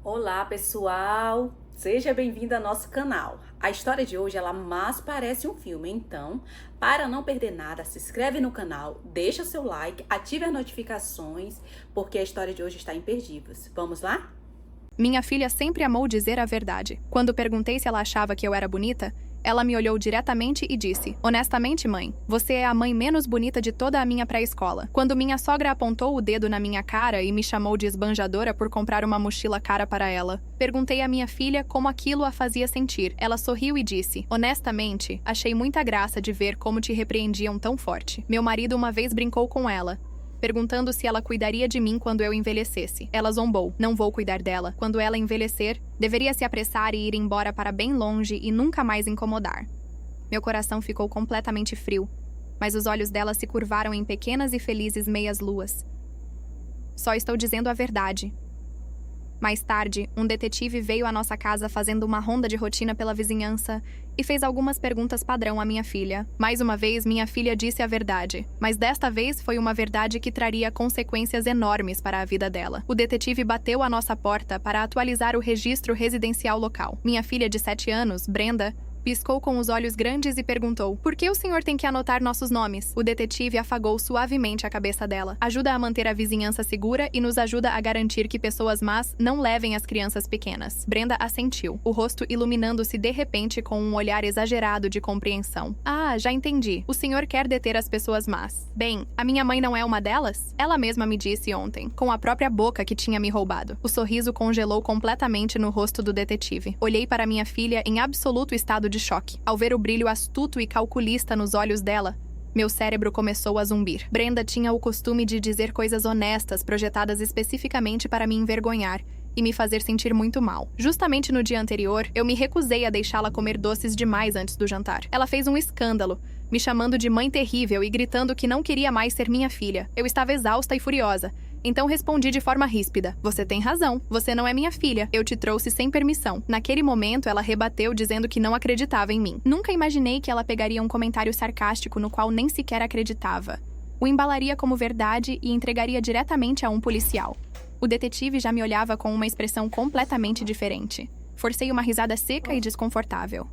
Olá, pessoal! Seja bem-vindo ao nosso canal. A história de hoje, ela mais parece um filme, então, para não perder nada, se inscreve no canal, deixa seu like, ative as notificações, porque a história de hoje está imperdível. Vamos lá? Minha filha sempre amou dizer a verdade. Quando perguntei se ela achava que eu era bonita, ela me olhou diretamente e disse: "Honestamente, mãe, você é a mãe menos bonita de toda a minha pré-escola." Quando minha sogra apontou o dedo na minha cara e me chamou de esbanjadora por comprar uma mochila cara para ela, perguntei à minha filha como aquilo a fazia sentir. Ela sorriu e disse: "Honestamente, achei muita graça de ver como te repreendiam tão forte." Meu marido uma vez brincou com ela, perguntando se ela cuidaria de mim quando eu envelhecesse. Ela zombou: "Não vou cuidar dela. Quando ela envelhecer, deveria se apressar e ir embora para bem longe e nunca mais incomodar." Meu coração ficou completamente frio, mas os olhos dela se curvaram em pequenas e felizes meias-luas. "Só estou dizendo a verdade." Mais tarde, um detetive veio à nossa casa fazendo uma ronda de rotina pela vizinhança e fez algumas perguntas padrão à minha filha. Mais uma vez, minha filha disse a verdade, mas desta vez foi uma verdade que traria consequências enormes para a vida dela. O detetive bateu à nossa porta para atualizar o registro residencial local. Minha filha de 7 anos, Brenda, piscou com os olhos grandes e perguntou: "Por que o senhor tem que anotar nossos nomes?" O detetive afagou suavemente a cabeça dela. "Ajuda a manter a vizinhança segura e nos ajuda a garantir que pessoas más não levem as crianças pequenas." Brenda assentiu, o rosto iluminando-se de repente com um olhar exagerado de compreensão. "Ah, já entendi. O senhor quer deter as pessoas más. Bem, a minha mãe não é uma delas? Ela mesma me disse ontem, com a própria boca que tinha me roubado." O sorriso congelou completamente no rosto do detetive. Olhei para minha filha em absoluto estado de choque. Ao ver o brilho astuto e calculista nos olhos dela, meu cérebro começou a zumbir. Brenda tinha o costume de dizer coisas honestas projetadas especificamente para me envergonhar e me fazer sentir muito mal. Justamente no dia anterior, eu me recusei a deixá-la comer doces demais antes do jantar. Ela fez um escândalo, me chamando de mãe terrível e gritando que não queria mais ser minha filha. Eu estava exausta e furiosa. Então respondi de forma ríspida: "Você tem razão. Você não é minha filha. Eu te trouxe sem permissão." Naquele momento, ela rebateu dizendo que não acreditava em mim. Nunca imaginei que ela pegaria um comentário sarcástico no qual nem sequer acreditava, o embalaria como verdade e entregaria diretamente a um policial. O detetive já me olhava com uma expressão completamente diferente. Forcei uma risada seca e desconfortável.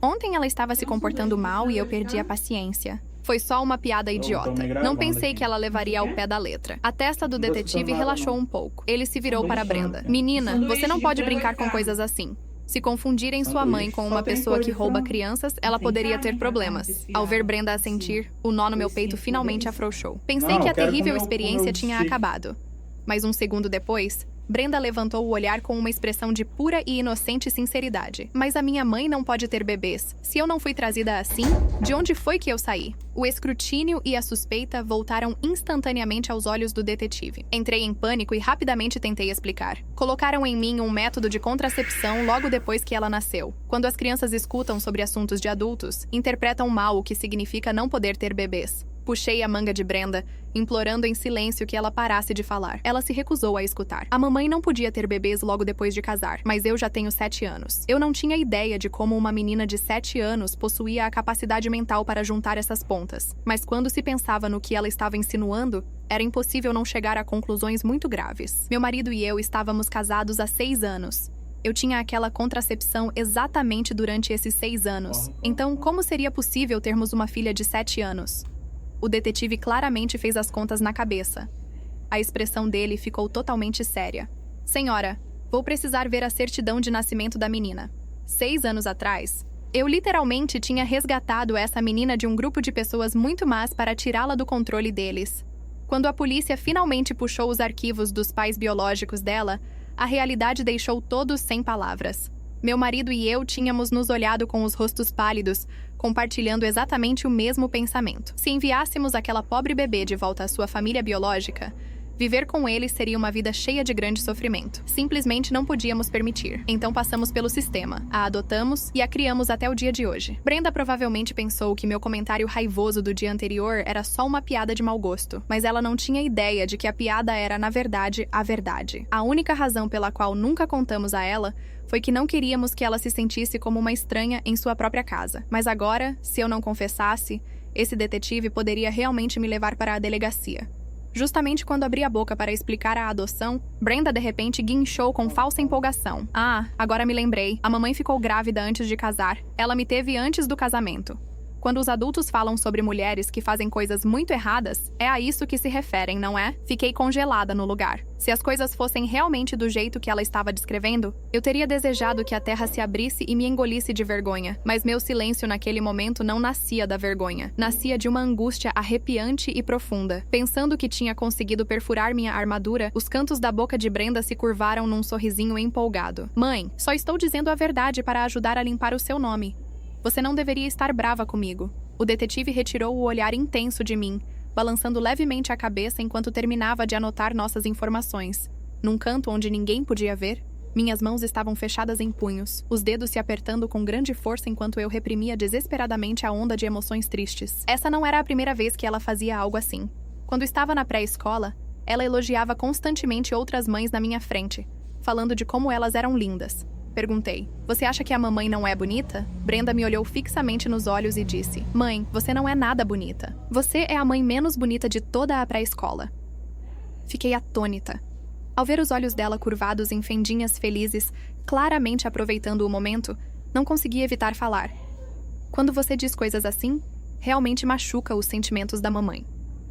Ontem ela estava se comportando mal e eu perdi a paciência. Foi só uma piada idiota. Não pensei que ela levaria ao pé da letra. A testa do detetive relaxou um pouco. Ele se virou para Brenda: "Menina, você não pode brincar com coisas assim. Se confundirem sua mãe com uma pessoa que rouba crianças, ela poderia ter problemas." Ao ver Brenda assentir, o nó no meu peito finalmente afrouxou. Pensei que a terrível experiência tinha acabado. Mas um segundo depois, Brenda levantou o olhar com uma expressão de pura e inocente sinceridade. "Mas a minha mãe não pode ter bebês. Se eu não fui trazida assim, de onde foi que eu saí?" O escrutínio e a suspeita voltaram instantaneamente aos olhos do detetive. Entrei em pânico e rapidamente tentei explicar. Colocaram em mim um método de contracepção logo depois que ela nasceu. Quando as crianças escutam sobre assuntos de adultos, interpretam mal o que significa não poder ter bebês. Puxei a manga de Brenda, implorando em silêncio que ela parasse de falar. Ela se recusou a escutar. "A mamãe não podia ter bebês logo depois de casar, mas eu já tenho 7 anos." Eu não tinha ideia de como uma menina de 7 anos possuía a capacidade mental para juntar essas pontas. Mas quando se pensava no que ela estava insinuando, era impossível não chegar a conclusões muito graves. Meu marido e eu estávamos casados há 6 anos. Eu tinha aquela contracepção exatamente durante esses 6 anos. Então, como seria possível termos uma filha de 7 anos? O detetive claramente fez as contas na cabeça. A expressão dele ficou totalmente séria. "Senhora, vou precisar ver a certidão de nascimento da menina. 6 anos atrás, eu literalmente tinha resgatado essa menina de um grupo de pessoas muito más para tirá-la do controle deles. Quando a polícia finalmente puxou os arquivos dos pais biológicos dela, a realidade deixou todos sem palavras. Meu marido e eu tínhamos nos olhado com os rostos pálidos, compartilhando exatamente o mesmo pensamento. Se enviássemos aquela pobre bebê de volta à sua família biológica, viver com ele seria uma vida cheia de grande sofrimento. Simplesmente não podíamos permitir. Então passamos pelo sistema, a adotamos e a criamos até o dia de hoje." Brenda provavelmente pensou que meu comentário raivoso do dia anterior era só uma piada de mau gosto, mas ela não tinha ideia de que a piada era, na verdade, a verdade. A única razão pela qual nunca contamos a ela foi que não queríamos que ela se sentisse como uma estranha em sua própria casa. Mas agora, se eu não confessasse, esse detetive poderia realmente me levar para a delegacia. Justamente quando abri a boca para explicar a adoção, Brenda de repente guinchou com falsa empolgação. Ah, agora me lembrei. A mamãe ficou grávida antes de casar. Ela me teve antes do casamento. Quando os adultos falam sobre mulheres que fazem coisas muito erradas, é a isso que se referem, não é? Fiquei congelada no lugar. Se as coisas fossem realmente do jeito que ela estava descrevendo, eu teria desejado que a terra se abrisse e me engolisse de vergonha. Mas meu silêncio naquele momento não nascia da vergonha. Nascia de uma angústia arrepiante e profunda. Pensando que tinha conseguido perfurar minha armadura, os cantos da boca de Brenda se curvaram num sorrisinho empolgado. Mãe, só estou dizendo a verdade para ajudar a limpar o seu nome. Você não deveria estar brava comigo. O detetive retirou o olhar intenso de mim, balançando levemente a cabeça enquanto terminava de anotar nossas informações. Num canto onde ninguém podia ver, minhas mãos estavam fechadas em punhos, os dedos se apertando com grande força enquanto eu reprimia desesperadamente a onda de emoções tristes. Essa não era a primeira vez que ela fazia algo assim. Quando estava na pré-escola, ela elogiava constantemente outras mães na minha frente, falando de como elas eram lindas. Perguntei, você acha que a mamãe não é bonita? Brenda me olhou fixamente nos olhos e disse, mãe, você não é nada bonita. Você é a mãe menos bonita de toda a pré-escola. Fiquei atônita. Ao ver os olhos dela curvados em fendinhas felizes, claramente aproveitando o momento, não consegui evitar falar. Quando você diz coisas assim, realmente machuca os sentimentos da mamãe.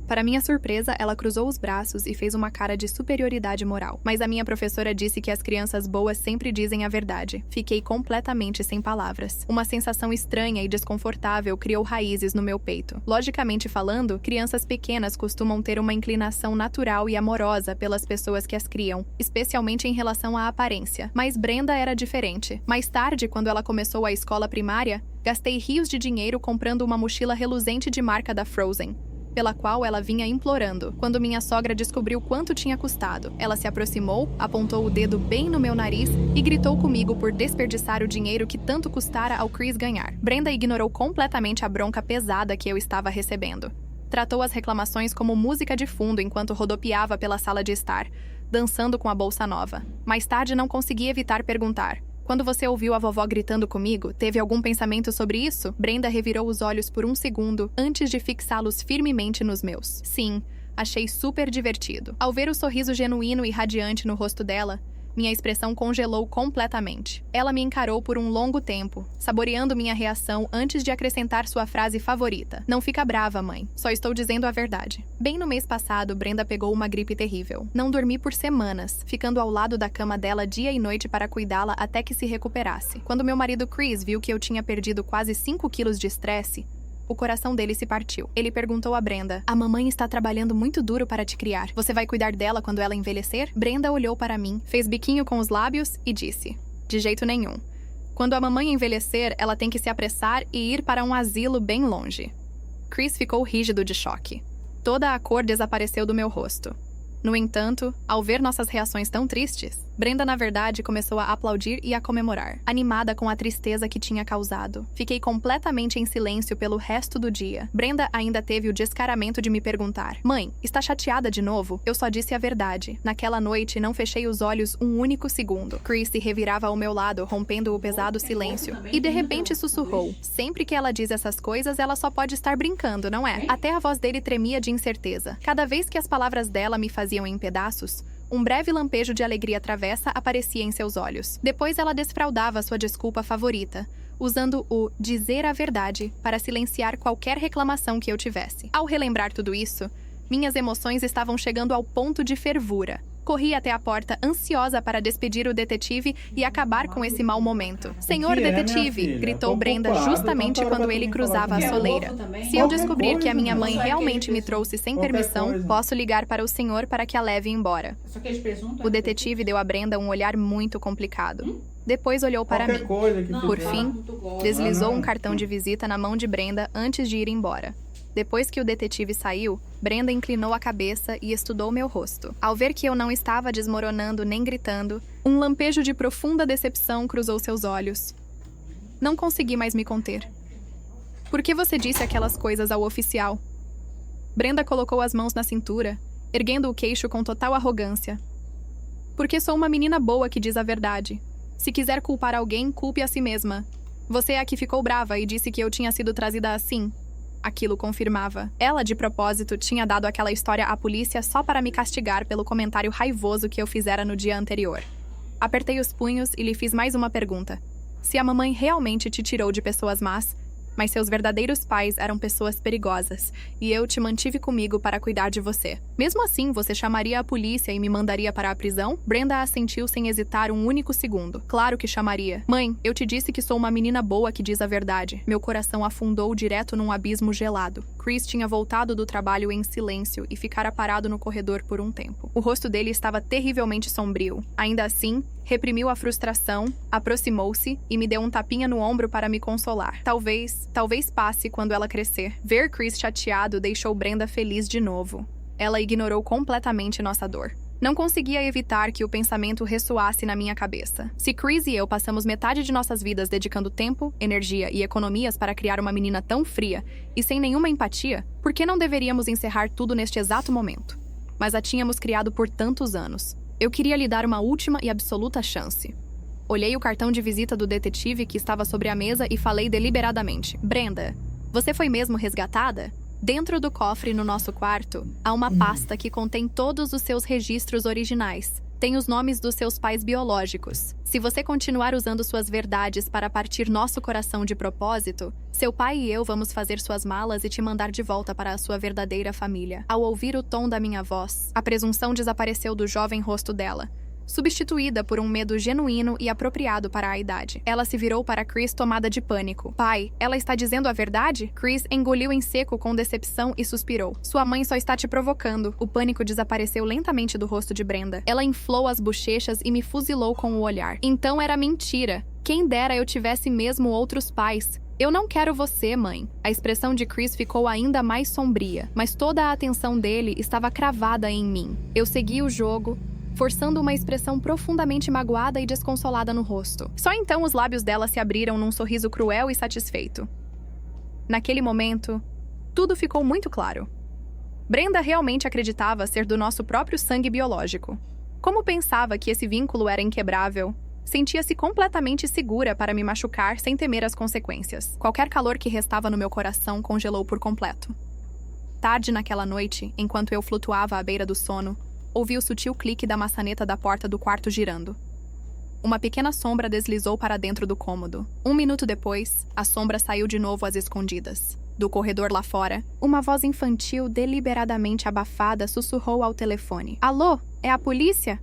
Para minha surpresa, ela cruzou os braços e fez uma cara de superioridade moral. Mas a minha professora disse que as crianças boas sempre dizem a verdade. Fiquei completamente sem palavras. Uma sensação estranha e desconfortável criou raízes no meu peito. Logicamente falando, crianças pequenas costumam ter uma inclinação natural e amorosa pelas pessoas que as criam, especialmente em relação à aparência. Mas Brenda era diferente. Mais tarde, quando ela começou a escola primária, gastei rios de dinheiro comprando uma mochila reluzente de marca da Frozen, pela qual ela vinha implorando. Quando minha sogra descobriu quanto tinha custado, ela se aproximou, apontou o dedo bem no meu nariz e gritou comigo por desperdiçar o dinheiro que tanto custara ao Chris ganhar. Brenda ignorou completamente a bronca pesada que eu estava recebendo. Tratou as reclamações como música de fundo enquanto rodopiava pela sala de estar, dançando com a bolsa nova. Mais tarde não consegui evitar perguntar, quando você ouviu a vovó gritando comigo, teve algum pensamento sobre isso? Brenda revirou os olhos por um segundo, antes de fixá-los firmemente nos meus. Sim, achei super divertido. Ao ver o sorriso genuíno e radiante no rosto dela, minha expressão congelou completamente. Ela me encarou por um longo tempo, saboreando minha reação antes de acrescentar sua frase favorita. Não fica brava, mãe. Só estou dizendo a verdade. Bem no mês passado, Brenda pegou uma gripe terrível. Não dormi por semanas, ficando ao lado da cama dela dia e noite para cuidá-la até que se recuperasse. Quando meu marido Chris viu que eu tinha perdido quase 5 quilos de estresse, o coração dele se partiu. Ele perguntou a Brenda, a mamãe está trabalhando muito duro para te criar. Você vai cuidar dela quando ela envelhecer? Brenda olhou para mim, fez biquinho com os lábios e disse, de jeito nenhum. Quando a mamãe envelhecer, ela tem que se apressar e ir para um asilo bem longe. Chris ficou rígido de choque. Toda a cor desapareceu do meu rosto. No entanto, ao ver nossas reações tão tristes, Brenda, na verdade, começou a aplaudir e a comemorar, animada com a tristeza que tinha causado. Fiquei completamente em silêncio pelo resto do dia. Brenda ainda teve o descaramento de me perguntar, mãe, está chateada de novo? Eu só disse a verdade. Naquela noite, não fechei os olhos um único segundo. Chris se revirava ao meu lado, rompendo o pesado silêncio, e de repente sussurrou, sempre que ela diz essas coisas, ela só pode estar brincando, não é? Até a voz dele tremia de incerteza. Cada vez que as palavras dela me faziam em pedaços, um breve lampejo de alegria travessa aparecia em seus olhos. Depois ela desfraudava sua desculpa favorita, usando o dizer a verdade para silenciar qualquer reclamação que eu tivesse. Ao relembrar tudo isso, minhas emoções estavam chegando ao ponto de fervura. Corri até a porta, ansiosa para despedir o detetive e acabar com esse mau momento. Senhor detetive, gritou Brenda justamente quando ele cruzava a soleira. Se eu descobrir que a minha mãe realmente me trouxe sem permissão, posso ligar para o senhor para que a leve embora. O detetive deu a Brenda um olhar muito complicado. Depois olhou para mim. Por fim, deslizou um cartão de visita na mão de Brenda antes de ir embora. Depois que o detetive saiu, Brenda inclinou a cabeça e estudou meu rosto. Ao ver que eu não estava desmoronando nem gritando, um lampejo de profunda decepção cruzou seus olhos. Não consegui mais me conter. Por que você disse aquelas coisas ao oficial? Brenda colocou as mãos na cintura, erguendo o queixo com total arrogância. Porque sou uma menina boa que diz a verdade. Se quiser culpar alguém, culpe a si mesma. Você é a que ficou brava e disse que eu tinha sido trazida assim. Aquilo confirmava. Ela, de propósito, tinha dado aquela história à polícia só para me castigar pelo comentário raivoso que eu fizera no dia anterior. Apertei os punhos e lhe fiz mais uma pergunta. Se a mamãe realmente te tirou de pessoas más, mas seus verdadeiros pais eram pessoas perigosas, e eu te mantive comigo para cuidar de você. Mesmo assim, você chamaria a polícia e me mandaria para a prisão? Brenda assentiu sem hesitar um único segundo. Claro que chamaria. Mãe, eu te disse que sou uma menina boa que diz a verdade. Meu coração afundou direto num abismo gelado. Chris tinha voltado do trabalho em silêncio e ficara parado no corredor por um tempo. O rosto dele estava terrivelmente sombrio. Ainda assim, reprimiu a frustração, aproximou-se e me deu um tapinha no ombro para me consolar. Talvez passe quando ela crescer. Ver Chris chateado deixou Brenda feliz de novo. Ela ignorou completamente nossa dor. Não conseguia evitar que o pensamento ressoasse na minha cabeça. Se Chris e eu passamos metade de nossas vidas dedicando tempo, energia e economias para criar uma menina tão fria e sem nenhuma empatia, por que não deveríamos encerrar tudo neste exato momento? Mas a tínhamos criado por tantos anos. Eu queria lhe dar uma última e absoluta chance. Olhei o cartão de visita do detetive que estava sobre a mesa e falei deliberadamente. Brenda, você foi mesmo resgatada? Dentro do cofre no nosso quarto, há uma pasta que contém todos os seus registros originais. Tem os nomes dos seus pais biológicos. Se você continuar usando suas verdades para partir nosso coração de propósito, seu pai e eu vamos fazer suas malas e te mandar de volta para a sua verdadeira família. Ao ouvir o tom da minha voz, a presunção desapareceu do jovem rosto dela, substituída por um medo genuíno e apropriado para a idade. Ela se virou para Chris tomada de pânico. Pai, ela está dizendo a verdade? Chris engoliu em seco com decepção e suspirou. Sua mãe só está te provocando. O pânico desapareceu lentamente do rosto de Brenda. Ela inflou as bochechas e me fuzilou com o olhar. Então era mentira. Quem dera eu tivesse mesmo outros pais. Eu não quero você, mãe. A expressão de Chris ficou ainda mais sombria, mas toda a atenção dele estava cravada em mim. Eu segui o jogo, forçando uma expressão profundamente magoada e desconsolada no rosto. Só então os lábios dela se abriram num sorriso cruel e satisfeito. Naquele momento, tudo ficou muito claro. Brenda realmente acreditava ser do nosso próprio sangue biológico. Como pensava que esse vínculo era inquebrável, sentia-se completamente segura para me machucar sem temer as consequências. Qualquer calor que restava no meu coração congelou por completo. Tarde naquela noite, enquanto eu flutuava à beira do sono, ouvi o sutil clique da maçaneta da porta do quarto girando. Uma pequena sombra deslizou para dentro do cômodo. 1 minuto depois, a sombra saiu de novo às escondidas. Do corredor lá fora, uma voz infantil deliberadamente abafada sussurrou ao telefone. Alô? É a polícia?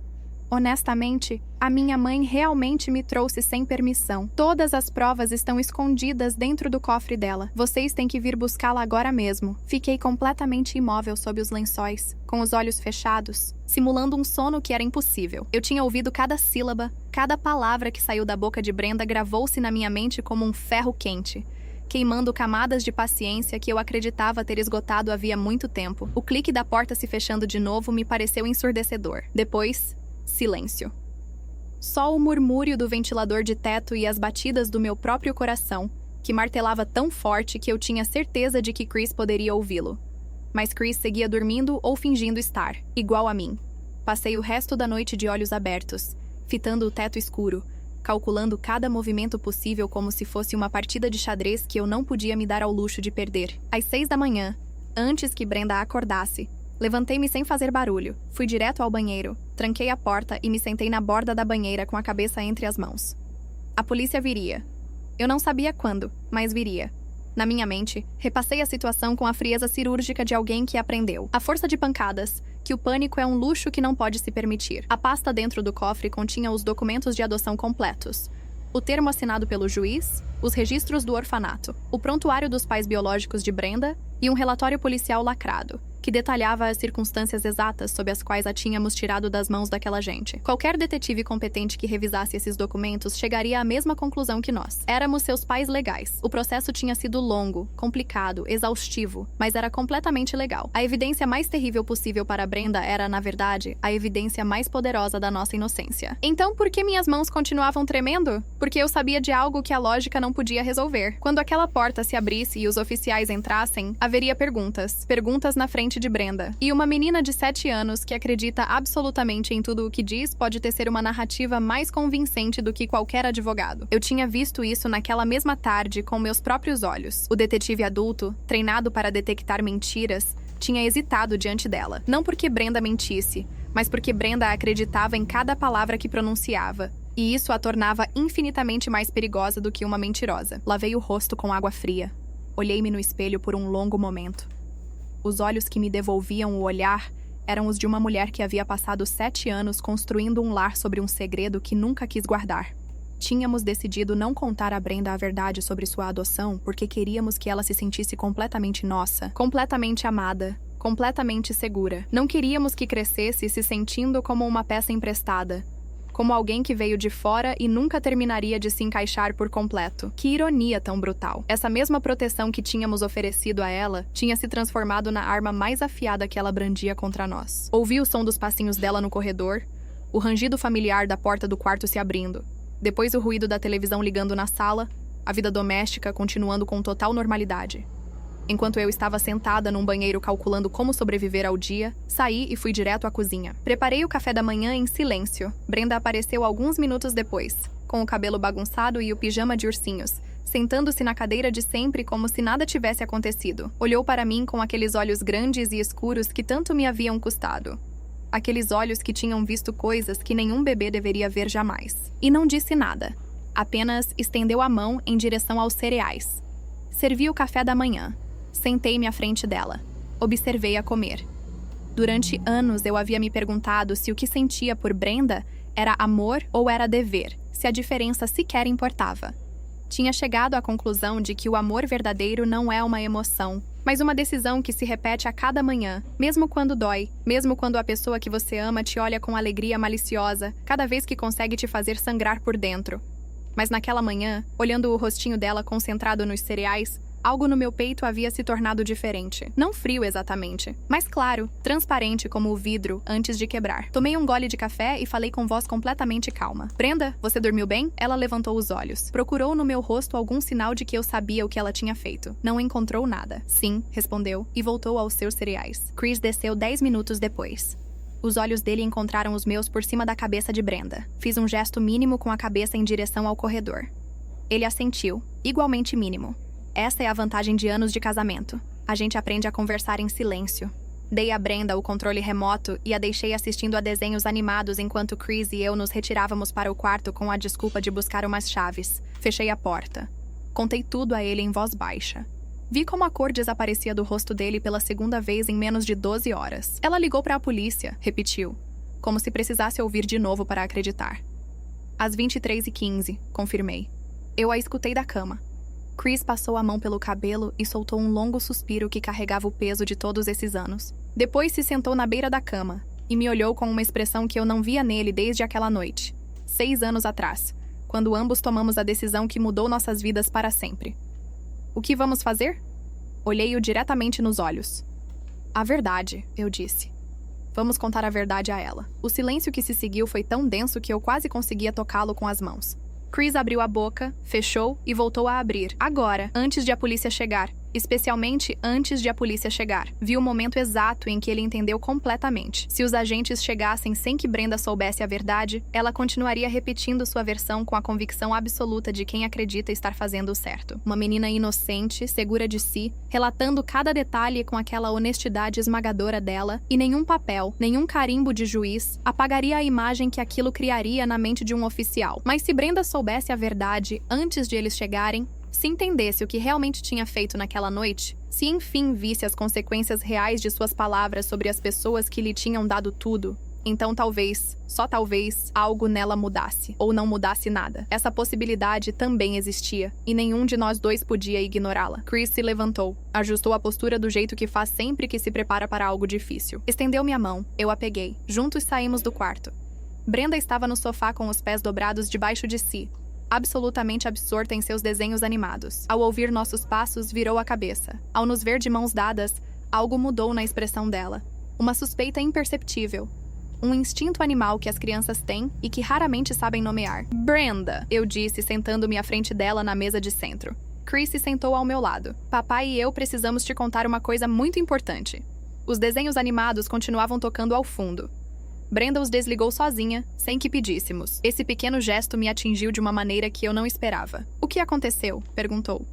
Honestamente, a minha mãe realmente me trouxe sem permissão. Todas as provas estão escondidas dentro do cofre dela. Vocês têm que vir buscá-la agora mesmo. Fiquei completamente imóvel sob os lençóis, com os olhos fechados, simulando um sono que era impossível. Eu tinha ouvido cada sílaba, cada palavra que saiu da boca de Brenda gravou-se na minha mente como um ferro quente, queimando camadas de paciência que eu acreditava ter esgotado havia muito tempo. O clique da porta se fechando de novo me pareceu ensurdecedor. Depois, silêncio. Só o murmúrio do ventilador de teto e as batidas do meu próprio coração, que martelava tão forte que eu tinha certeza de que Chris poderia ouvi-lo. Mas Chris seguia dormindo ou fingindo estar, igual a mim. Passei o resto da noite de olhos abertos, fitando o teto escuro, calculando cada movimento possível como se fosse uma partida de xadrez que eu não podia me dar ao luxo de perder. Às 6 da manhã, antes que Brenda acordasse, levantei-me sem fazer barulho, fui direto ao banheiro, tranquei a porta e me sentei na borda da banheira com a cabeça entre as mãos. A polícia viria. Eu não sabia quando, mas viria. Na minha mente, repassei a situação com a frieza cirúrgica de alguém que aprendeu. A força de pancadas, que o pânico é um luxo que não pode se permitir. A pasta dentro do cofre continha os documentos de adoção completos, o termo assinado pelo juiz, os registros do orfanato, o prontuário dos pais biológicos de Brenda e um relatório policial lacrado, que detalhava as circunstâncias exatas sob as quais a tínhamos tirado das mãos daquela gente. Qualquer detetive competente que revisasse esses documentos chegaria à mesma conclusão que nós. Éramos seus pais legais. O processo tinha sido longo, complicado, exaustivo, mas era completamente legal. A evidência mais terrível possível para Brenda era, na verdade, a evidência mais poderosa da nossa inocência. Então, por que minhas mãos continuavam tremendo? Porque eu sabia de algo que a lógica não podia resolver. Quando aquela porta se abrisse e os oficiais entrassem, haveria perguntas. Perguntas na frente mente de Brenda. E uma menina de 7 anos que acredita absolutamente em tudo o que diz pode tecer uma narrativa mais convincente do que qualquer advogado. Eu tinha visto isso naquela mesma tarde com meus próprios olhos. O detetive adulto, treinado para detectar mentiras, tinha hesitado diante dela. Não porque Brenda mentisse, mas porque Brenda acreditava em cada palavra que pronunciava. E isso a tornava infinitamente mais perigosa do que uma mentirosa. Lavei o rosto com água fria. Olhei-me no espelho por um longo momento. Os olhos que me devolviam o olhar eram os de uma mulher que havia passado 7 anos construindo um lar sobre um segredo que nunca quis guardar. Tínhamos decidido não contar a Brenda a verdade sobre sua adoção porque queríamos que ela se sentisse completamente nossa, completamente amada, completamente segura. Não queríamos que crescesse se sentindo como uma peça emprestada, como alguém que veio de fora e nunca terminaria de se encaixar por completo. Que ironia tão brutal. Essa mesma proteção que tínhamos oferecido a ela tinha se transformado na arma mais afiada que ela brandia contra nós. Ouvi o som dos passinhos dela no corredor, o rangido familiar da porta do quarto se abrindo, depois o ruído da televisão ligando na sala, a vida doméstica continuando com total normalidade. Enquanto eu estava sentada num banheiro calculando como sobreviver ao dia, saí e fui direto à cozinha. Preparei o café da manhã em silêncio. Brenda apareceu alguns minutos depois, com o cabelo bagunçado e o pijama de ursinhos, sentando-se na cadeira de sempre como se nada tivesse acontecido. Olhou para mim com aqueles olhos grandes e escuros que tanto me haviam custado. Aqueles olhos que tinham visto coisas que nenhum bebê deveria ver jamais. E não disse nada. Apenas estendeu a mão em direção aos cereais. Servi o café da manhã. Sentei-me à frente dela. Observei-a comer. Durante anos eu havia me perguntado se o que sentia por Brenda era amor ou era dever, se a diferença sequer importava. Tinha chegado à conclusão de que o amor verdadeiro não é uma emoção, mas uma decisão que se repete a cada manhã, mesmo quando dói, mesmo quando a pessoa que você ama te olha com alegria maliciosa, cada vez que consegue te fazer sangrar por dentro. Mas naquela manhã, olhando o rostinho dela concentrado nos cereais, algo no meu peito havia se tornado diferente. Não frio exatamente, mas claro, transparente como o vidro antes de quebrar. Tomei um gole de café e falei com voz completamente calma. Brenda, você dormiu bem? Ela levantou os olhos. Procurou no meu rosto algum sinal de que eu sabia o que ela tinha feito. Não encontrou nada. Sim, respondeu, e voltou aos seus cereais. Chris desceu 10 minutos depois. Os olhos dele encontraram os meus por cima da cabeça de Brenda. Fiz um gesto mínimo com a cabeça em direção ao corredor. Ele assentiu, igualmente mínimo. Essa é a vantagem de anos de casamento. A gente aprende a conversar em silêncio. Dei a Brenda o controle remoto e a deixei assistindo a desenhos animados enquanto Chris e eu nos retirávamos para o quarto com a desculpa de buscar umas chaves. Fechei a porta. Contei tudo a ele em voz baixa. Vi como a cor desaparecia do rosto dele pela segunda vez em menos de 12 horas. Ela ligou para a polícia, repetiu, como se precisasse ouvir de novo para acreditar. Às 23h15, confirmei. Eu a escutei da cama. Chris passou a mão pelo cabelo e soltou um longo suspiro que carregava o peso de todos esses anos. Depois se sentou na beira da cama e me olhou com uma expressão que eu não via nele desde aquela noite, 6 anos atrás, quando ambos tomamos a decisão que mudou nossas vidas para sempre. O que vamos fazer? Olhei-o diretamente nos olhos. A verdade, eu disse. Vamos contar a verdade a ela. O silêncio que se seguiu foi tão denso que eu quase conseguia tocá-lo com as mãos. Chris abriu a boca, fechou e voltou a abrir. Agora, antes de a polícia chegar. Especialmente antes de a polícia chegar. Vi o momento exato em que ele entendeu completamente. Se os agentes chegassem sem que Brenda soubesse a verdade, ela continuaria repetindo sua versão com a convicção absoluta de quem acredita estar fazendo o certo. Uma menina inocente, segura de si, relatando cada detalhe com aquela honestidade esmagadora dela, e nenhum papel, nenhum carimbo de juiz apagaria a imagem que aquilo criaria na mente de um oficial. Mas se Brenda soubesse a verdade antes de eles chegarem, se entendesse o que realmente tinha feito naquela noite, se enfim visse as consequências reais de suas palavras sobre as pessoas que lhe tinham dado tudo, então talvez, só talvez, algo nela mudasse, ou não mudasse nada. Essa possibilidade também existia, e nenhum de nós dois podia ignorá-la. Chris se levantou, ajustou a postura do jeito que faz sempre que se prepara para algo difícil. Estendeu-me a mão, eu a peguei. Juntos saímos do quarto. Brenda estava no sofá com os pés dobrados debaixo de si, absolutamente absorta em seus desenhos animados. Ao ouvir nossos passos, virou a cabeça. Ao nos ver de mãos dadas, algo mudou na expressão dela. Uma suspeita imperceptível. Um instinto animal que as crianças têm e que raramente sabem nomear. Brenda, eu disse, sentando-me à frente dela na mesa de centro. Chris se sentou ao meu lado. Papai e eu precisamos te contar uma coisa muito importante. Os desenhos animados continuavam tocando ao fundo. Brenda os desligou sozinha, sem que pedíssemos. Esse pequeno gesto me atingiu de uma maneira que eu não esperava. "O que aconteceu?" perguntou.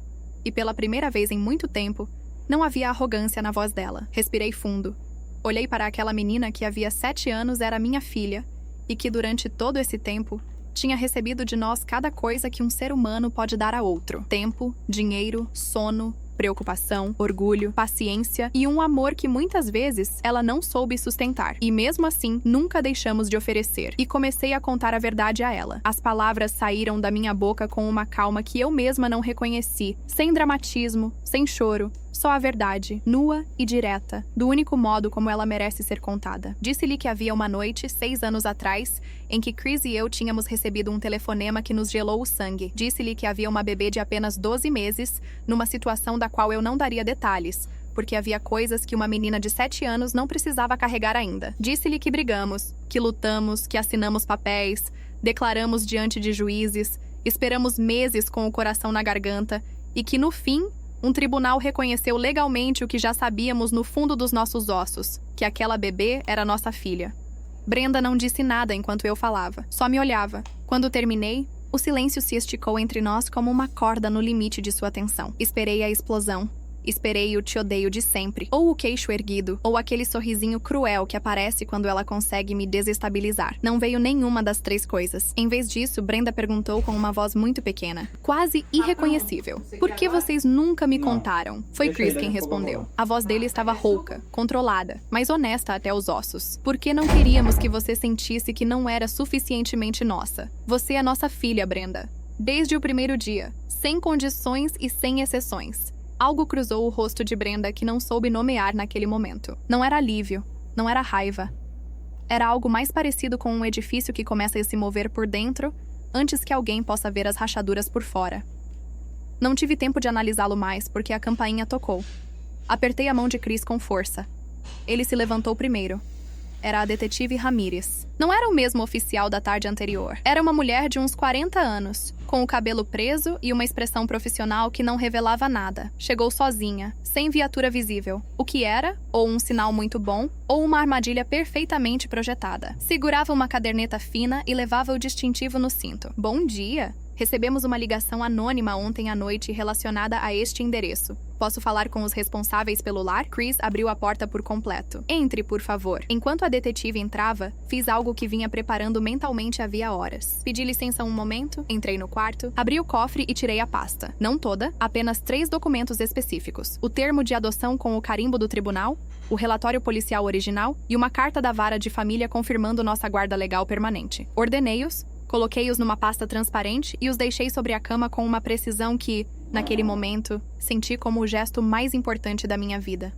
E pela primeira vez em muito tempo, não havia arrogância na voz dela. Respirei fundo. Olhei para aquela menina que havia 7 anos era minha filha e que durante todo esse tempo tinha recebido de nós cada coisa que um ser humano pode dar a outro: tempo, dinheiro, sono, preocupação, orgulho, paciência e um amor que muitas vezes ela não soube sustentar. E mesmo assim, nunca deixamos de oferecer. E comecei a contar a verdade a ela. As palavras saíram da minha boca com uma calma que eu mesma não reconheci, sem dramatismo, sem choro. Só a verdade, nua e direta, do único modo como ela merece ser contada. Disse-lhe que havia uma noite, 6 anos atrás, em que Chris e eu tínhamos recebido um telefonema que nos gelou o sangue. Disse-lhe que havia uma bebê de apenas 12 meses, numa situação da qual eu não daria detalhes, porque havia coisas que uma menina de 7 anos não precisava carregar ainda. Disse-lhe que brigamos, que lutamos, que assinamos papéis, declaramos diante de juízes, esperamos meses com o coração na garganta e que, no fim, um tribunal reconheceu legalmente o que já sabíamos no fundo dos nossos ossos, que aquela bebê era nossa filha. Brenda não disse nada enquanto eu falava, só me olhava. Quando terminei, o silêncio se esticou entre nós como uma corda no limite de sua tensão. Esperei a explosão. Esperei o "te odeio" de sempre, ou o queixo erguido, ou aquele sorrisinho cruel que aparece quando ela consegue me desestabilizar. Não veio nenhuma das 3 coisas. Em vez disso, Brenda perguntou com uma voz muito pequena, quase irreconhecível: "Por que vocês nunca me contaram?" Foi Chris quem respondeu. A voz dele estava rouca, controlada, mas honesta até os ossos. "Porque não queríamos que você sentisse que não era suficientemente nossa. Você é nossa filha, Brenda. Desde o primeiro dia, sem condições e sem exceções." Algo cruzou o rosto de Brenda que não soube nomear naquele momento. Não era alívio, não era raiva. Era algo mais parecido com um edifício que começa a se mover por dentro antes que alguém possa ver as rachaduras por fora. Não tive tempo de analisá-lo mais porque a campainha tocou. Apertei a mão de Chris com força. Ele se levantou primeiro. Era a detetive Ramírez. Não era o mesmo oficial da tarde anterior. Era uma mulher de uns 40 anos, com o cabelo preso e uma expressão profissional que não revelava nada. Chegou sozinha, sem viatura visível. O que era, ou um sinal muito bom, ou uma armadilha perfeitamente projetada. Segurava uma caderneta fina e levava o distintivo no cinto. "Bom dia! Recebemos uma ligação anônima ontem à noite relacionada a este endereço. Posso falar com os responsáveis pelo lar?" Chris abriu a porta por completo. "Entre, por favor." Enquanto a detetive entrava, fiz algo que vinha preparando mentalmente havia horas. Pedi licença um momento, entrei no quarto, abri o cofre e tirei a pasta. Não toda, apenas 3 documentos específicos. O termo de adoção com o carimbo do tribunal, o relatório policial original e uma carta da vara de família confirmando nossa guarda legal permanente. Ordenei-os, coloquei-os numa pasta transparente e os deixei sobre a cama com uma precisão que, naquele momento, senti como o gesto mais importante da minha vida.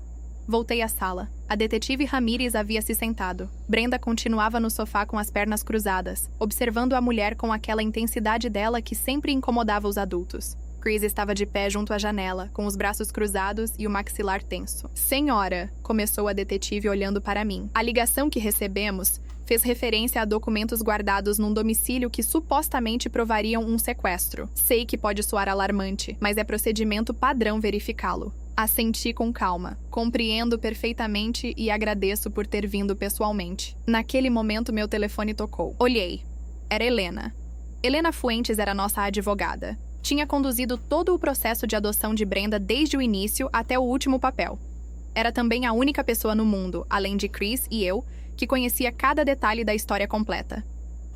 Voltei à sala. A detetive Ramírez havia se sentado. Brenda continuava no sofá com as pernas cruzadas, observando a mulher com aquela intensidade dela que sempre incomodava os adultos. Chris estava de pé junto à janela, com os braços cruzados e o maxilar tenso. "Senhora", começou a detetive olhando para mim. "A ligação que recebemos fez referência a documentos guardados num domicílio que supostamente provariam um sequestro. Sei que pode soar alarmante, mas é procedimento padrão verificá-lo." Assenti com calma. "Compreendo perfeitamente e agradeço por ter vindo pessoalmente." Naquele momento, meu telefone tocou. Olhei. Era Helena. Helena Fuentes era nossa advogada. Tinha conduzido todo o processo de adoção de Brenda desde o início até o último papel. Era também a única pessoa no mundo, além de Chris e eu, que conhecia cada detalhe da história completa.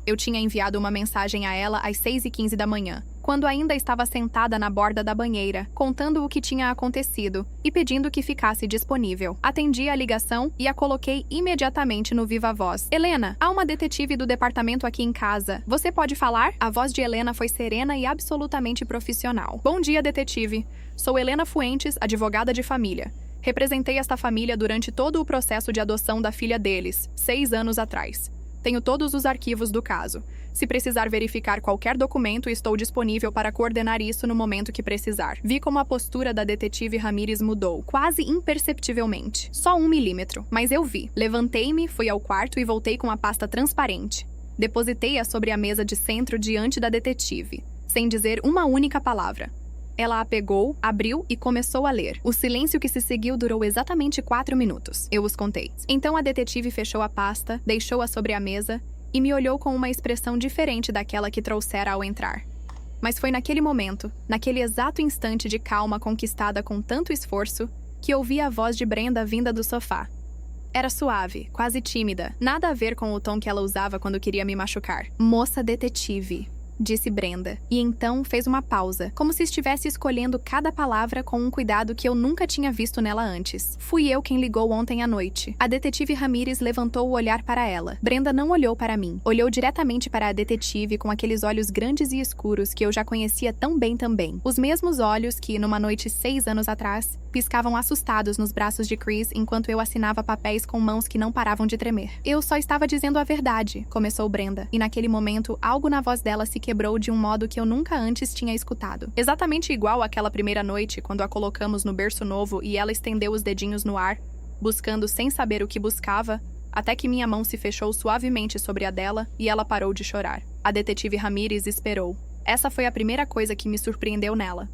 Eu tinha enviado uma mensagem a ela às 6h15 da manhã, quando ainda estava sentada na borda da banheira, contando o que tinha acontecido e pedindo que ficasse disponível. Atendi a ligação e a coloquei imediatamente no viva voz. "Helena, há uma detetive do departamento aqui em casa. Você pode falar?" A voz de Helena foi serena e absolutamente profissional. "Bom dia, detetive. Sou Helena Fuentes, advogada de família. Representei esta família durante todo o processo de adoção da filha deles, 6 anos atrás. Tenho todos os arquivos do caso. Se precisar verificar qualquer documento, estou disponível para coordenar isso no momento que precisar." Vi como a postura da detetive Ramírez mudou, quase imperceptivelmente. Só 1 milímetro, mas eu vi. Levantei-me, fui ao quarto e voltei com a pasta transparente. Depositei-a sobre a mesa de centro diante da detetive, sem dizer uma única palavra. Ela a pegou, abriu e começou a ler. O silêncio que se seguiu durou exatamente 4 minutos. Eu os contei. Então a detetive fechou a pasta, deixou-a sobre a mesa e me olhou com uma expressão diferente daquela que trouxera ao entrar. Mas foi naquele momento, naquele exato instante de calma conquistada com tanto esforço, que ouvi a voz de Brenda vinda do sofá. Era suave, quase tímida, nada a ver com o tom que ela usava quando queria me machucar. "Moça detetive", disse Brenda, e então fez uma pausa, como se estivesse escolhendo cada palavra com um cuidado que eu nunca tinha visto nela antes. "Fui eu quem ligou ontem à noite." A detetive Ramírez levantou o olhar para ela. Brenda não olhou para mim. Olhou diretamente para a detetive com aqueles olhos grandes e escuros que eu já conhecia tão bem também. Os mesmos olhos que, numa noite 6 anos atrás, piscavam assustados nos braços de Chris enquanto eu assinava papéis com mãos que não paravam de tremer. "Eu só estava dizendo a verdade", começou Brenda, e naquele momento algo na voz dela se quebrou de um modo que eu nunca antes tinha escutado. Exatamente igual àquela primeira noite, quando a colocamos no berço novo e ela estendeu os dedinhos no ar, buscando sem saber o que buscava, até que minha mão se fechou suavemente sobre a dela e ela parou de chorar. A detetive Ramírez esperou. Essa foi a primeira coisa que me surpreendeu nela.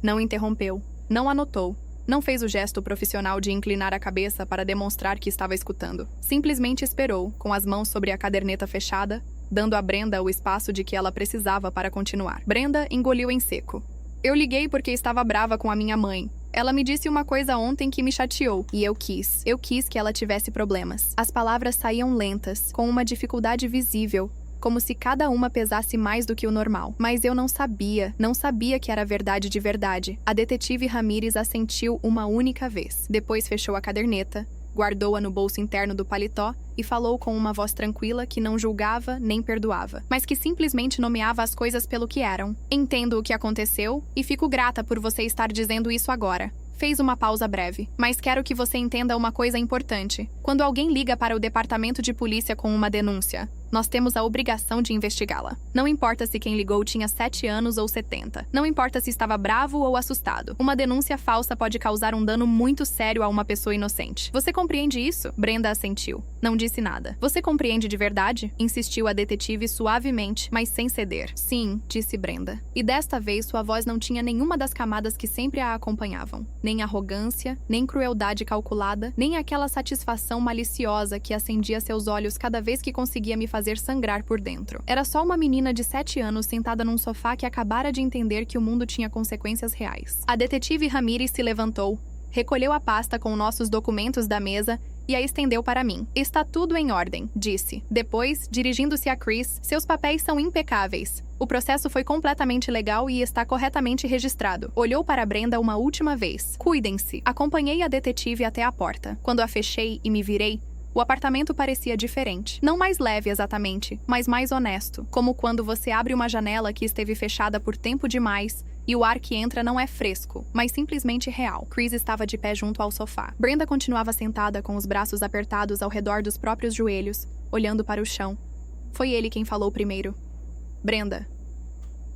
Não interrompeu, não anotou, não fez o gesto profissional de inclinar a cabeça para demonstrar que estava escutando. Simplesmente esperou, com as mãos sobre a caderneta fechada, dando a Brenda o espaço de que ela precisava para continuar. Brenda engoliu em seco. "Eu liguei porque estava brava com a minha mãe. Ela me disse uma coisa ontem que me chateou, e eu quis que ela tivesse problemas." As palavras saíam lentas, com uma dificuldade visível, como se cada uma pesasse mais do que o normal. Mas eu não sabia que era verdade de verdade. A detetive Ramírez assentiu uma única vez. Depois fechou a caderneta, guardou-a no bolso interno do paletó e falou com uma voz tranquila que não julgava nem perdoava, mas que simplesmente nomeava as coisas pelo que eram. "Entendo o que aconteceu e fico grata por você estar dizendo isso agora." Fez uma pausa breve. "Mas quero que você entenda uma coisa importante. Quando alguém liga para o departamento de polícia com uma denúncia, nós temos a obrigação de investigá-la. Não importa se quem ligou tinha 7 anos ou 70. Não importa se estava bravo ou assustado. Uma denúncia falsa pode causar um dano muito sério a uma pessoa inocente. Você compreende isso?" Brenda assentiu. Não disse nada. "Você compreende de verdade?" insistiu a detetive suavemente, mas sem ceder. "Sim", disse Brenda. E desta vez sua voz não tinha nenhuma das camadas que sempre a acompanhavam. Nem arrogância, nem crueldade calculada, nem aquela satisfação maliciosa que acendia seus olhos cada vez que conseguia me fazer sangrar por dentro. Era só uma menina de 7 anos sentada num sofá que acabara de entender que o mundo tinha consequências reais. A detetive Ramírez se levantou, recolheu a pasta com nossos documentos da mesa e a estendeu para mim. "Está tudo em ordem", disse. Depois, dirigindo-se a Chris, "Seus papéis são impecáveis. O processo foi completamente legal e está corretamente registrado." Olhou para Brenda uma última vez. "Cuidem-se." Acompanhei a detetive até a porta. Quando a fechei e me virei, o apartamento parecia diferente. Não mais leve exatamente, mas mais honesto. Como quando você abre uma janela que esteve fechada por tempo demais e o ar que entra não é fresco, mas simplesmente real. Chris estava de pé junto ao sofá. Brenda continuava sentada com os braços apertados ao redor dos próprios joelhos, olhando para o chão. Foi ele quem falou primeiro. "Brenda."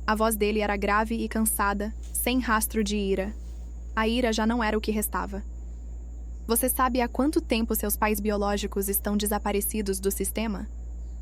A voz dele era grave e cansada, sem rastro de ira. A ira já não era o que restava. "Você sabe há quanto tempo seus pais biológicos estão desaparecidos do sistema?"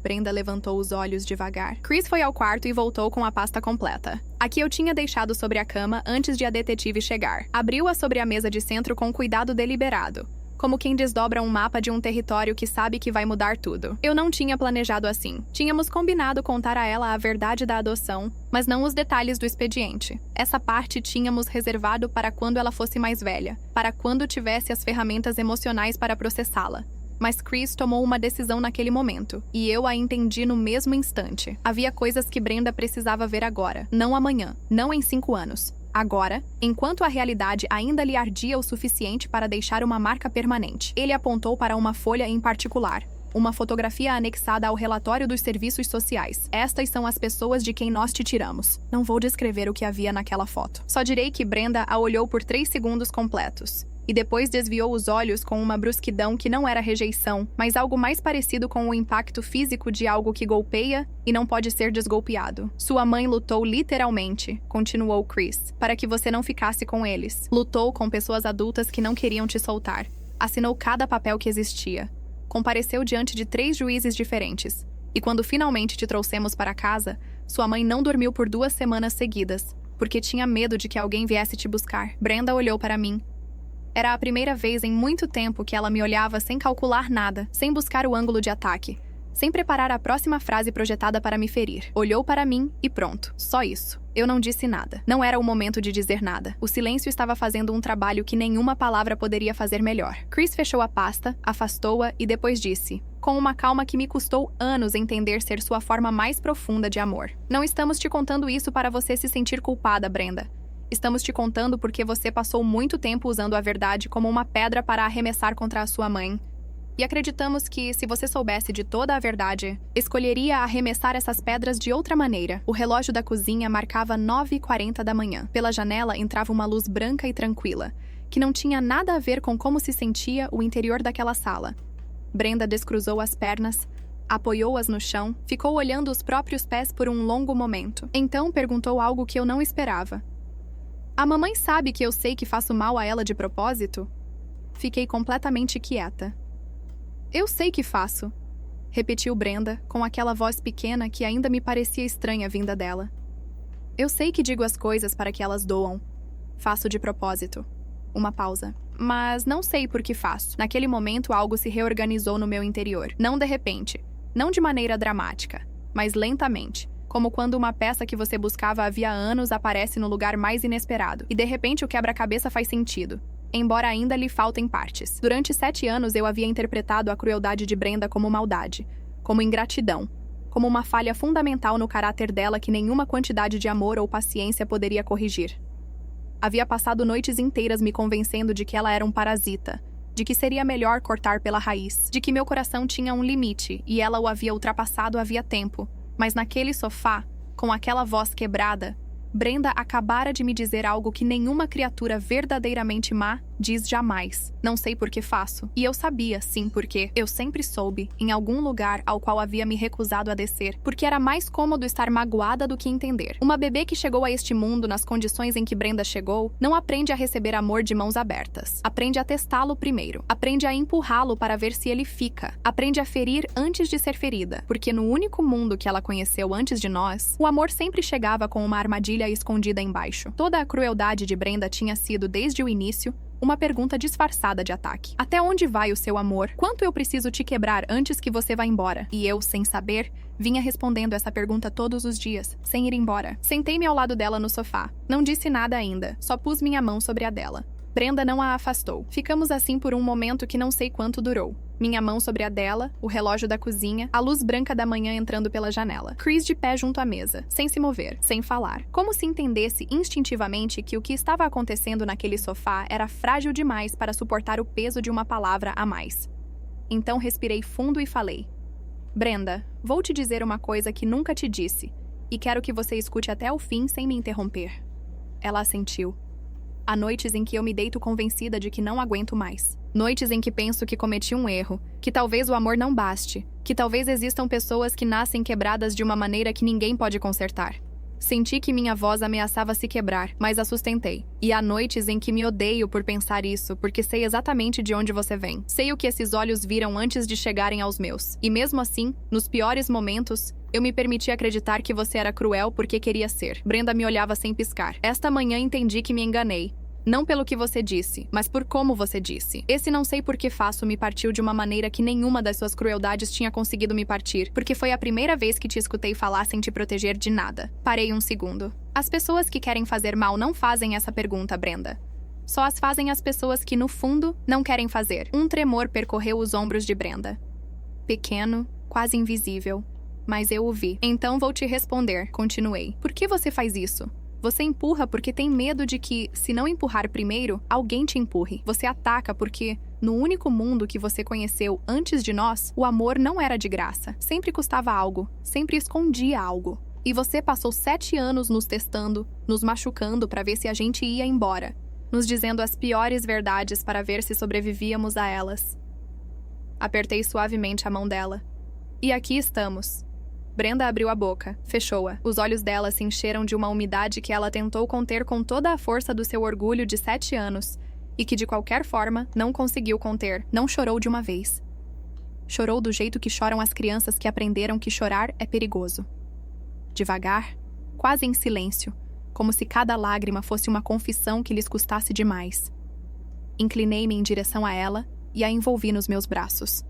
Brenda levantou os olhos devagar. Chris foi ao quarto e voltou com a pasta completa. A que eu tinha deixado sobre a cama antes de a detetive chegar. Abriu-a sobre a mesa de centro com cuidado deliberado, como quem desdobra um mapa de um território que sabe que vai mudar tudo. Eu não tinha planejado assim. Tínhamos combinado contar a ela a verdade da adoção, mas não os detalhes do expediente. Essa parte tínhamos reservado para quando ela fosse mais velha, para quando tivesse as ferramentas emocionais para processá-la. Mas Chris tomou uma decisão naquele momento, e eu a entendi no mesmo instante. Havia coisas que Brenda precisava ver agora, não amanhã, não em 5 anos. Agora, enquanto a realidade ainda lhe ardia o suficiente para deixar uma marca permanente. Ele apontou para uma folha em particular, uma fotografia anexada ao relatório dos serviços sociais. "Estas são as pessoas de quem nós te tiramos." Não vou descrever o que havia naquela foto. Só direi que Brenda a olhou por 3 segundos completos. E depois desviou os olhos com uma brusquidão que não era rejeição, mas algo mais parecido com o impacto físico de algo que golpeia e não pode ser desgolpeado. "Sua mãe lutou literalmente", continuou Chris, "para que você não ficasse com eles. Lutou com pessoas adultas que não queriam te soltar. Assinou cada papel que existia. Compareceu diante de 3 juízes diferentes. E quando finalmente te trouxemos para casa, sua mãe não dormiu por 2 semanas seguidas. porque tinha medo de que alguém viesse te buscar. Brenda olhou para mim. Era a primeira vez em muito tempo que ela me olhava sem calcular nada, sem buscar o ângulo de ataque, sem preparar a próxima frase projetada para me ferir. Olhou para mim e pronto. Só isso. Eu não disse nada. Não era o momento de dizer nada. O silêncio estava fazendo um trabalho que nenhuma palavra poderia fazer melhor. Chris fechou a pasta, afastou-a e depois disse, com uma calma que me custou anos entender ser sua forma mais profunda de amor: não estamos te contando isso para você se sentir culpada, Brenda. Estamos te contando porque você passou muito tempo usando a verdade como uma pedra para arremessar contra a sua mãe. E acreditamos que, se você soubesse de toda a verdade, escolheria arremessar essas pedras de outra maneira. O relógio da cozinha marcava 9h40 da manhã. Pela janela entrava uma luz branca e tranquila, que não tinha nada a ver com como se sentia o interior daquela sala. Brenda descruzou as pernas, apoiou-as no chão, ficou olhando os próprios pés por um longo momento. Então perguntou algo que eu não esperava. A mamãe sabe que eu sei que faço mal a ela de propósito? Fiquei completamente quieta. Eu sei que faço, repetiu Brenda, com aquela voz pequena que ainda me parecia estranha vinda dela. Eu sei que digo as coisas para que elas doam. Faço de propósito. Uma pausa. Mas não sei por que faço. Naquele momento algo se reorganizou no meu interior. Não de repente, não de maneira dramática, mas lentamente. Como quando uma peça que você buscava havia anos aparece no lugar mais inesperado. E de repente o quebra-cabeça faz sentido, embora ainda lhe faltem partes. Durante 7 anos eu havia interpretado a crueldade de Brenda como maldade, como ingratidão, como uma falha fundamental no caráter dela que nenhuma quantidade de amor ou paciência poderia corrigir. Havia passado noites inteiras me convencendo de que ela era um parasita, de que seria melhor cortar pela raiz, de que meu coração tinha um limite e ela o havia ultrapassado havia tempo. Mas naquele sofá, com aquela voz quebrada, Brenda acabara de me dizer algo que nenhuma criatura verdadeiramente má diz jamais. Não sei por que faço. E eu sabia, sim, porque eu sempre soube, em algum lugar ao qual havia me recusado a descer, porque era mais cômodo estar magoada do que entender. Uma bebê que chegou a este mundo nas condições em que Brenda chegou, não aprende a receber amor de mãos abertas. Aprende a testá-lo primeiro. Aprende a empurrá-lo para ver se ele fica. Aprende a ferir antes de ser ferida. Porque no único mundo que ela conheceu antes de nós, o amor sempre chegava com uma armadilha escondida embaixo. Toda a crueldade de Brenda tinha sido, desde o início, uma pergunta disfarçada de ataque. Até onde vai o seu amor? Quanto eu preciso te quebrar antes que você vá embora? E eu, sem saber, vinha respondendo essa pergunta todos os dias, sem ir embora. Sentei-me ao lado dela no sofá. Não disse nada ainda, só pus minha mão sobre a dela. Brenda não a afastou. Ficamos assim por um momento que não sei quanto durou. Minha mão sobre a dela, o relógio da cozinha, a luz branca da manhã entrando pela janela. Chris de pé junto à mesa, sem se mover, sem falar. Como se entendesse instintivamente que o que estava acontecendo naquele sofá era frágil demais para suportar o peso de uma palavra a mais. Então respirei fundo e falei: Brenda, vou te dizer uma coisa que nunca te disse, e quero que você escute até o fim sem me interromper. Ela assentiu. Há noites em que eu me deito convencida de que não aguento mais. Noites em que penso que cometi um erro, que talvez o amor não baste, que talvez existam pessoas que nascem quebradas de uma maneira que ninguém pode consertar. Senti que minha voz ameaçava se quebrar, mas a sustentei. E há noites em que me odeio por pensar isso, porque sei exatamente de onde você vem. Sei o que esses olhos viram antes de chegarem aos meus. E mesmo assim, nos piores momentos, eu me permiti acreditar que você era cruel porque queria ser. Brenda me olhava sem piscar. Esta manhã entendi que me enganei. Não pelo que você disse, mas por como você disse. Esse não sei por que faço me partiu de uma maneira que nenhuma das suas crueldades tinha conseguido me partir, porque foi a primeira vez que te escutei falar sem te proteger de nada. Parei um segundo. As pessoas que querem fazer mal não fazem essa pergunta, Brenda. Só as fazem as pessoas que, no fundo, não querem fazer. Um tremor percorreu os ombros de Brenda. Pequeno, quase invisível. Mas eu o vi. Então vou te responder, continuei. Por que você faz isso? Você empurra porque tem medo de que, se não empurrar primeiro, alguém te empurre. Você ataca porque, no único mundo que você conheceu antes de nós, o amor não era de graça. Sempre custava algo, sempre escondia algo. E você passou 7 anos nos testando, nos machucando para ver se a gente ia embora, nos dizendo as piores verdades para ver se sobrevivíamos a elas. Apertei suavemente a mão dela. E aqui estamos. Brenda abriu a boca, fechou-a. Os olhos dela se encheram de uma umidade que ela tentou conter com toda a força do seu orgulho de 7 anos, e que de qualquer forma não conseguiu conter. Não chorou de uma vez. Chorou do jeito que choram as crianças que aprenderam que chorar é perigoso. Devagar, quase em silêncio, como se cada lágrima fosse uma confissão que lhes custasse demais. Inclinei-me em direção a ela e a envolvi nos meus braços.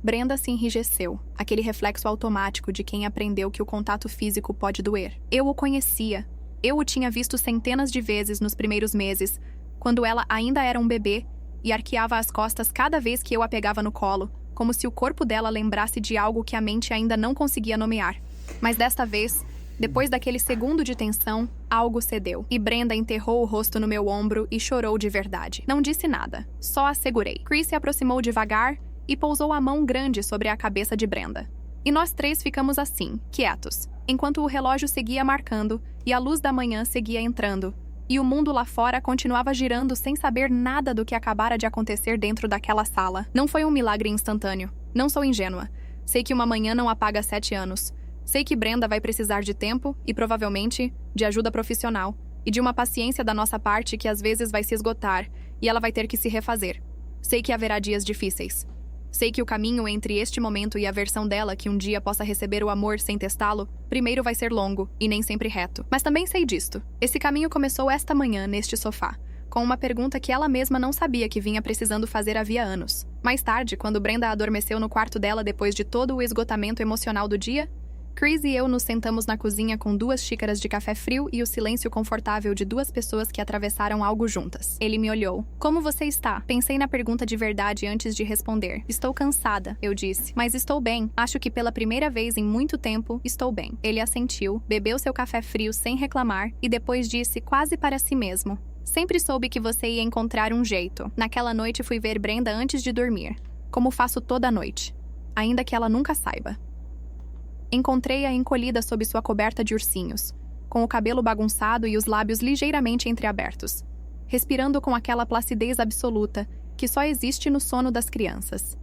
Brenda se enrijeceu, aquele reflexo automático de quem aprendeu que o contato físico pode doer. Eu o conhecia. Eu o tinha visto centenas de vezes nos primeiros meses, quando ela ainda era um bebê e arqueava as costas cada vez que eu a pegava no colo, como se o corpo dela lembrasse de algo que a mente ainda não conseguia nomear. Mas desta vez, depois daquele segundo de tensão, algo cedeu, e Brenda enterrou o rosto no meu ombro e chorou de verdade. Não disse nada, só a segurei. Chris se aproximou devagar e pousou a mão grande sobre a cabeça de Brenda. E nós três ficamos assim, quietos, enquanto o relógio seguia marcando e a luz da manhã seguia entrando, e o mundo lá fora continuava girando sem saber nada do que acabara de acontecer dentro daquela sala. Não foi um milagre instantâneo. Não sou ingênua. Sei que uma manhã não apaga 7 anos. Sei que Brenda vai precisar de tempo e, provavelmente, de ajuda profissional e de uma paciência da nossa parte que às vezes vai se esgotar e ela vai ter que se refazer. Sei que haverá dias difíceis. Sei que o caminho entre este momento e a versão dela que um dia possa receber o amor sem testá-lo, primeiro vai ser longo e nem sempre reto. Mas também sei disto. Esse caminho começou esta manhã, neste sofá, com uma pergunta que ela mesma não sabia que vinha precisando fazer havia anos. Mais tarde, quando Brenda adormeceu no quarto dela depois de todo o esgotamento emocional do dia, Chris e eu nos sentamos na cozinha com 2 xícaras de café frio e o silêncio confortável de 2 pessoas que atravessaram algo juntas. Ele me olhou. Como você está? Pensei na pergunta de verdade antes de responder. Estou cansada, eu disse. Mas estou bem. Acho que pela primeira vez em muito tempo, estou bem. Ele assentiu, bebeu seu café frio sem reclamar e depois disse quase para si mesmo. Sempre soube que você ia encontrar um jeito. Naquela noite fui ver Brenda antes de dormir. Como faço toda noite. Ainda que ela nunca saiba. Encontrei-a encolhida sob sua coberta de ursinhos, com o cabelo bagunçado e os lábios ligeiramente entreabertos, respirando com aquela placidez absoluta que só existe no sono das crianças.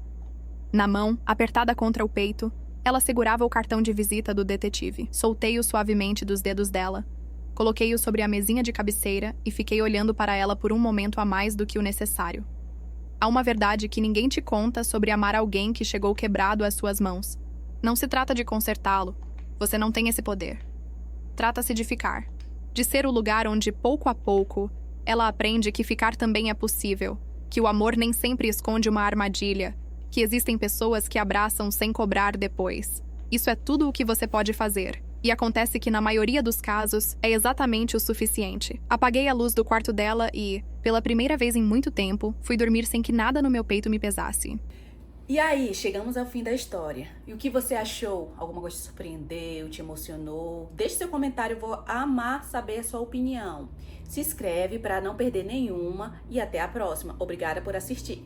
Na mão, apertada contra o peito, ela segurava o cartão de visita do detetive. Soltei-o suavemente dos dedos dela, coloquei-o sobre a mesinha de cabeceira e fiquei olhando para ela por um momento a mais do que o necessário. Há uma verdade que ninguém te conta sobre amar alguém que chegou quebrado às suas mãos. Não se trata de consertá-lo. Você não tem esse poder. Trata-se de ficar. De ser o lugar onde, pouco a pouco, ela aprende que ficar também é possível, que o amor nem sempre esconde uma armadilha, que existem pessoas que abraçam sem cobrar depois. Isso é tudo o que você pode fazer. E acontece que, na maioria dos casos, é exatamente o suficiente. Apaguei a luz do quarto dela e, pela primeira vez em muito tempo, fui dormir sem que nada no meu peito me pesasse. E aí, chegamos ao fim da história. E o que você achou? Alguma coisa te surpreendeu, te emocionou? Deixe seu comentário, eu vou amar saber a sua opinião. Se inscreve para não perder nenhuma e até a próxima. Obrigada por assistir.